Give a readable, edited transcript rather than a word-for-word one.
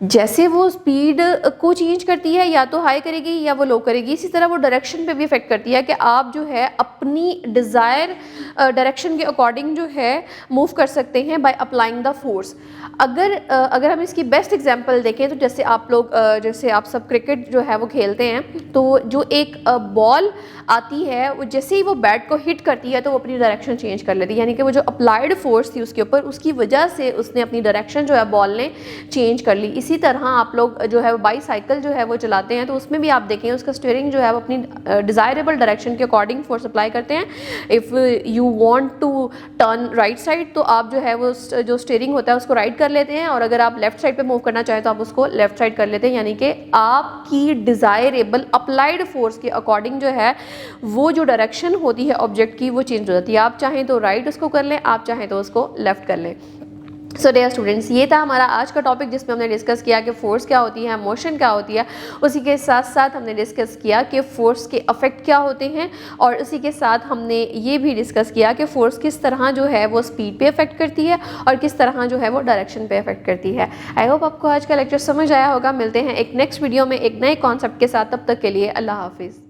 जैसे वो स्पीड को चेंज करती है, या तो हाई करेगी या वो लो करेगी, इसी तरह वो डायरेक्शन पे भी इफेक्ट करती है कि आप जो है अपनी डिज़ायर डायरेक्शन के अकॉर्डिंग जो है मूव कर सकते हैं बाय अप्लाइंग द फोर्स। अगर हम इसकी बेस्ट एग्जांपल देखें तो जैसे जैसे आप सब क्रिकेट जो है वो खेलते हैं, तो जो एक बॉल आती है वो जैसे ही वो बैट को हिट करती है तो वो अपनी डायरेक्शन चेंज कर लेती है, यानी कि वो जो अप्लाइड फोर्स थी उसके ऊपर, उसकी वजह से उसने अपनी डायरेक्शन जो है बॉल ने चेंज कर ली। इसी तरह आप लोग जो है बाईसाइकिल जो है वो चलाते हैं, तो उसमें भी आप देखें उसका स्टीयरिंग जो है वो अपनी डिज़ायरेबल डायरेक्शन के अकॉर्डिंग फोर्स अप्लाई करते हैं। If you want to turn right side तो आप जो है वो जो स्टीयरिंग होता है उसको राइट कर लेते हैं, और अगर आप लेफ्ट साइड पे मूव करना चाहें तो आप उसको लेफ्ट साइड कर लेते हैं, यानी कि आपकी डिज़ायरेबल अप्लाइड फोर्स के अकॉर्डिंग जो है वो जो डायरेक्शन होती है ऑब्जेक्ट की वो चेंज हो जाती है। आप चाहें तो राइट उसको कर लें, आप चाहें तो उसको लेफ्ट कर लें। सो डियर स्टूडेंट्स, ये था हमारा आज का टॉपिक जिसमें हमने डिस्कस किया कि फोर्स क्या होती है, मोशन क्या होती है। उसी के साथ साथ हमने डिस्कस किया कि फोर्स के अफेक्ट क्या होते हैं, और उसी के साथ हमने ये भी डिस्कस किया कि फोर्स किस तरह जो है वो स्पीड पे अफेक्ट करती है और किस तरह जो है वो डायरेक्शन पे अफेक्ट करती है। आई होप आपको आज का लेक्चर समझ आया होगा। मिलते हैं एक नेक्स्ट वीडियो में एक नए कॉन्सेप्ट के साथ, तब तक के लिए अल्लाह हाफिज़।